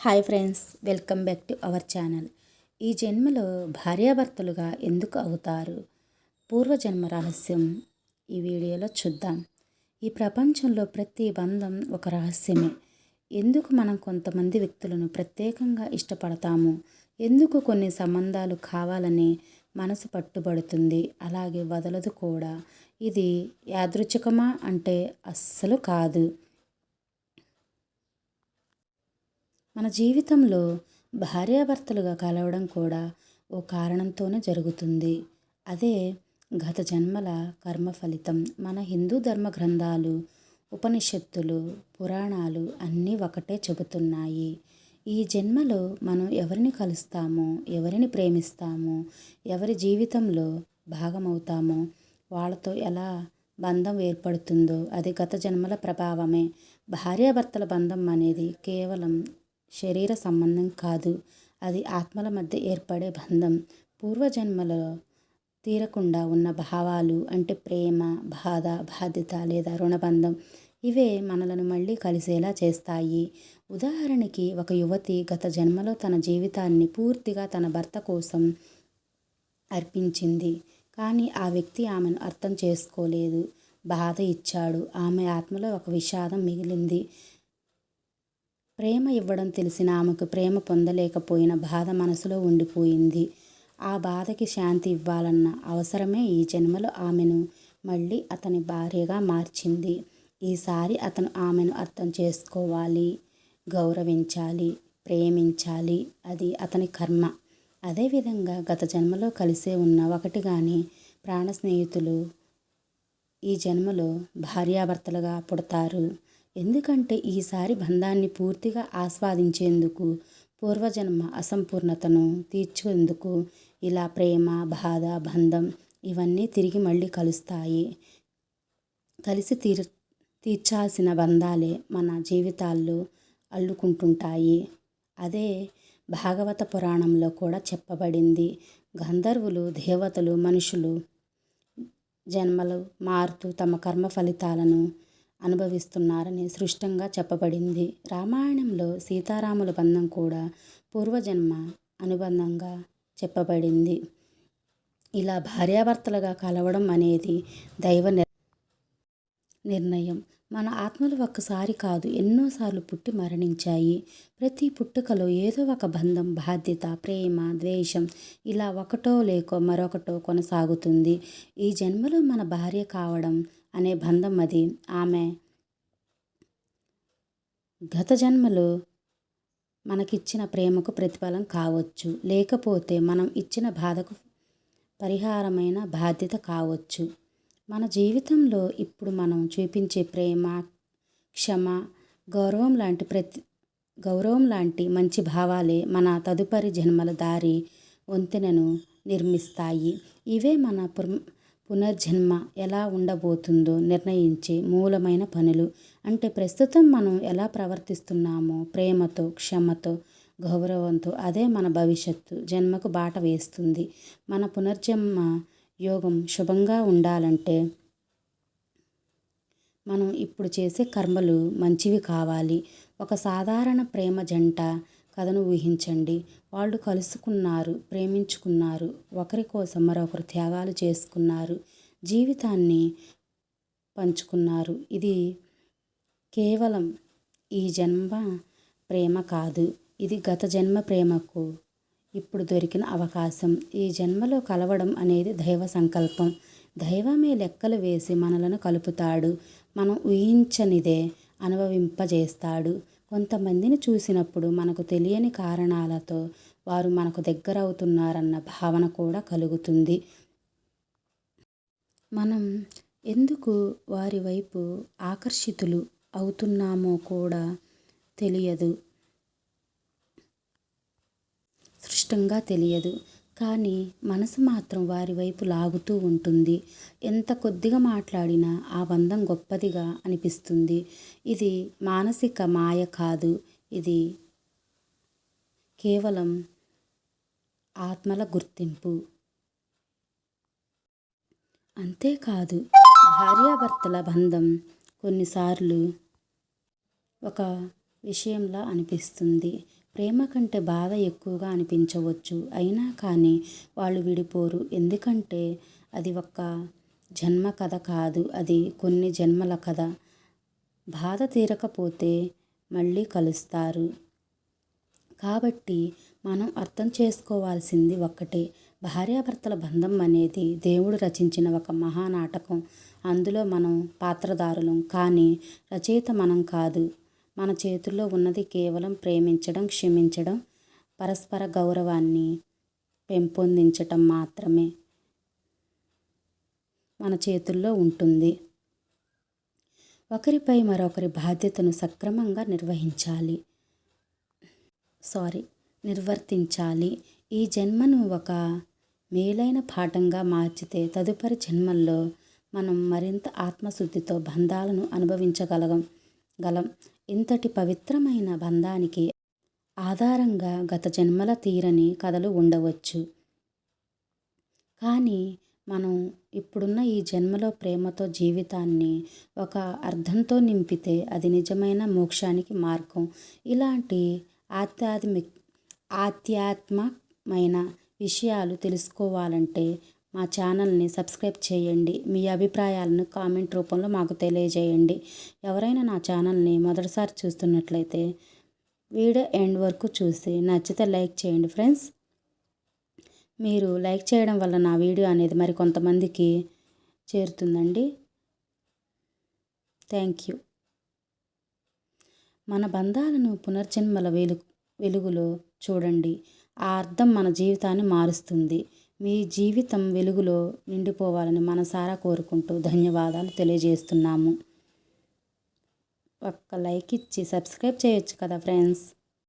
Hi friends, welcome back to our channel. ఈ జన్మలో భార్యాభర్తలుగా ఎందుకు అవుతారు? పూర్వజన్మ రహస్యం ఈ వీడియోలో చూద్దాం. ఈ ప్రపంచంలో ప్రతి బంధం ఒక రహస్యమే. ఎందుకు మనం కొంతమంది వ్యక్తులను ప్రత్యేకంగా ఇష్టపడతాము? ఎందుకు కొన్ని సంబంధాలు కావాలని మనసు పట్టుబడుతుంది, అలాగే వదలదు కూడా? ఇది యాదృచ్ఛికమా అంటే అస్సలు కాదు. మన జీవితంలో భార్యాభర్తలుగా కలవడం కూడా ఓ కారణంతోనే జరుగుతుంది. అదే గత జన్మల కర్మ ఫలితం. మన హిందూ ధర్మ గ్రంథాలు, ఉపనిషత్తులు, పురాణాలు అన్నీ ఒకటే చెబుతున్నాయి. ఈ జన్మలో మనం ఎవరిని కలుస్తామో, ఎవరిని ప్రేమిస్తామో, ఎవరి జీవితంలో భాగమవుతామో, వాళ్ళతో ఎలా బంధం ఏర్పడుతుందో అది గత జన్మల ప్రభావమే. భార్యాభర్తల బంధం అనేది కేవలం శరీర సంబంధం కాదు, అది ఆత్మల మధ్య ఏర్పడే బంధం. పూర్వజన్మలో తీరకుండా ఉన్న భావాలు అంటే ప్రేమ, బాధ, బాధ్యత లేదా రుణబంధం, ఇవే మనలను మళ్ళీ కలిసేలా చేస్తాయి. ఉదాహరణకి, ఒక యువతి గత జన్మలో తన జీవితాన్ని పూర్తిగా తన భర్త కోసం అర్పించింది. కానీ ఆ వ్యక్తి ఆమెను అర్థం చేసుకోలేదు, బాధ ఇచ్చాడు. ఆమె ఆత్మలో ఒక విషాదం మిగిలింది. ప్రేమ ఇవ్వడం తెలిసిన ఆమెకు ప్రేమ పొందలేకపోయిన బాధ మనసులో ఉండిపోయింది. ఆ బాధకి శాంతి ఇవ్వాలన్న అవసరమే ఈ జన్మలో ఆమెను మళ్ళీ అతని భార్యగా మార్చింది. ఈసారి అతను ఆమెను అర్థం చేసుకోవాలి, గౌరవించాలి, ప్రేమించాలి. అది అతని కర్మ. అదేవిధంగా గత జన్మలో కలిసే ఉన్న ఒకటి కానీ ప్రాణ స్నేహితులు ఈ జన్మలో భార్యాభర్తలుగా పుడతారు. ఎందుకంటే ఈసారి బంధాన్ని పూర్తిగా ఆస్వాదించేందుకు, పూర్వజన్మ అసంపూర్ణతను తీర్చేందుకు ఇలా ప్రేమ, బాధ, బంధం ఇవన్నీ తిరిగి మళ్ళీ కలుస్తాయి. కలిసి తీర్చాల్సిన బంధాలే మన జీవితాల్లో అల్లుకుంటుంటాయి. అదే భాగవత పురాణంలో కూడా చెప్పబడింది. గంధర్వులు, దేవతలు, మనుషులు జన్మలు మారుతూ తమ కర్మ ఫలితాలను అనుభవిస్తున్నారని స్పష్టంగా చెప్పబడింది. రామాయణంలో సీతారాముల బంధం కూడా పూర్వజన్మ అనుబంధంగా చెప్పబడింది. ఇలా భార్యాభర్తలుగా కలవడం అనేది దైవ నిర్ణయం. మన ఆత్మలు ఒక్కసారి కాదు, ఎన్నోసార్లు పుట్టి మరణించాయి. ప్రతి పుట్టుకలో ఏదో ఒక బంధం, బాధ్యత, ప్రేమ, ద్వేషం ఇలా ఒకటో లేకో మరొకటో కొనసాగుతుంది. ఈ జన్మలో మన భార్య కావడం అనే బంధం, అది ఆమె గత జన్మలో మనకిచ్చిన ప్రేమకు ప్రతిఫలం కావచ్చు, లేకపోతే మనం ఇచ్చిన బాధకు పరిహారమైన బాధ్యత కావచ్చు. మన జీవితంలో ఇప్పుడు మనం చూపించే ప్రేమ, క్షమ, గౌరవం లాంటి మంచి భావాలే మన తదుపరి జన్మల దారి వంతెనను నిర్మిస్తాయి. ఇవే మన పునర్జన్మ ఎలా ఉండబోతుందో నిర్ణయించే మూలమైన పనులు. అంటే ప్రస్తుతం మనం ఎలా ప్రవర్తిస్తున్నామో, ప్రేమతో, క్షమతో, గౌరవంతో, అదే మన భవిష్యత్తు జన్మకు బాట వేస్తుంది. మన పునర్జన్మ యోగం శుభంగా ఉండాలంటే మనం ఇప్పుడు చేసే కర్మలు మంచివి కావాలి. ఒక సాధారణ ప్రేమ జంట కథను ఊహించండి. వాళ్ళు కలుసుకున్నారు, ప్రేమించుకున్నారు, ఒకరి కోసం మరొకరు త్యాగాలు చేసుకున్నారు, జీవితాన్ని పంచుకున్నారు. ఇది కేవలం ఈ జన్మ ప్రేమ కాదు, ఇది గత జన్మ ప్రేమకు ఇప్పుడు దొరికిన అవకాశం. ఈ జన్మలో కలవడం అనేది దైవ సంకల్పం. దైవమే లెక్కలు వేసి మనలను కలుపుతాడు. మనం ఊహించనిదే అనుభవింపజేస్తాడు. కొంతమందిని చూసినప్పుడు మనకు తెలియని కారణాలతో వారు మనకు దగ్గరవుతున్నారన్న భావన కూడా కలుగుతుంది. మనం ఎందుకు వారి వైపు ఆకర్షితులు అవుతున్నామో కూడా తెలియదు, స్పష్టంగా తెలియదు. కానీ మనసు మాత్రం వారి వైపు లాగుతూ ఉంటుంది. ఎంత కొద్దిగా మాట్లాడినా ఆ బంధం గొప్పదిగా అనిపిస్తుంది. ఇది మానసిక మాయ కాదు, ఇది కేవలం ఆత్మల గుర్తింపు. అంతేకాదు, భార్యాభర్తల బంధం కొన్నిసార్లు ఒక విషయంలా అనిపిస్తుంది. ప్రేమ కంటే బాధ ఎక్కువగా అనిపించవచ్చు. అయినా కానీ వాళ్ళు విడిపోరు. ఎందుకంటే అది ఒక జన్మ కథ కాదు. అది కొన్ని జన్మల కథ. బాధ తీరకపోతే మళ్ళీ కలుస్తారు. కాబట్టి మనం అర్థం చేసుకోవాల్సింది ఒక్కటే. భార్యాభర్తల బంధం అనేది దేవుడు రచించిన ఒక మహానాటకం. అందులో మనం పాత్రధారులం, కానీ రచయిత మనం కాదు. మన చేతుల్లో ఉన్నది కేవలం ప్రేమించడం, క్షమించడం, పరస్పర గౌరవాన్ని పెంపొందించటం మాత్రమే మన చేతుల్లో ఉంటుంది. ఒకరిపై మరొకరి బాధ్యతను సక్రమంగా నిర్వర్తించాలి. ఈ జన్మను ఒక మేలైన పాఠంగా మార్చితే తదుపరి జన్మల్లో మనం మరింత ఆత్మశుద్ధితో బంధాలను అనుభవించగలం. ఇంతటి పవిత్రమైన బంధానికి ఆధారంగా గత జన్మల తీరని కథలు ఉండవచ్చు. కానీ మనం ఇప్పుడున్న ఈ జన్మలో ప్రేమతో జీవితాన్ని ఒక అర్థంతో నింపితే అది నిజమైన మోక్షానికి మార్గం. ఇలాంటి ఆధ్యాత్మమైన విషయాలు తెలుసుకోవాలంటే మా ఛానల్ని సబ్స్క్రైబ్ చేయండి. మీ అభిప్రాయాలను కామెంట్ రూపంలో మాకు తెలియజేయండి. ఎవరైనా నా ఛానల్ని మొదటిసారి చూస్తున్నట్లయితే వీడియో ఎండ్ వరకు చూసి నచ్చితే లైక్ చేయండి ఫ్రెండ్స్. మీరు లైక్ చేయడం వల్ల నా వీడియో అనేది మరి కొంతమందికి చేరుతుందండి. Thank you. మన బంధాలను పునర్జన్మల వెలుగులో చూడండి. ఆ అర్థం మన జీవితాన్ని మారుస్తుంది. మీ జీవితం వెలుగులో నిండిపోవాలని మనసారా కోరుకుంటూ ధన్యవాదాలు తెలియజేస్తున్నాము. ఒక్క లైక్ ఇచ్చి సబ్స్క్రైబ్ చేయొచ్చు కదా ఫ్రెండ్స్.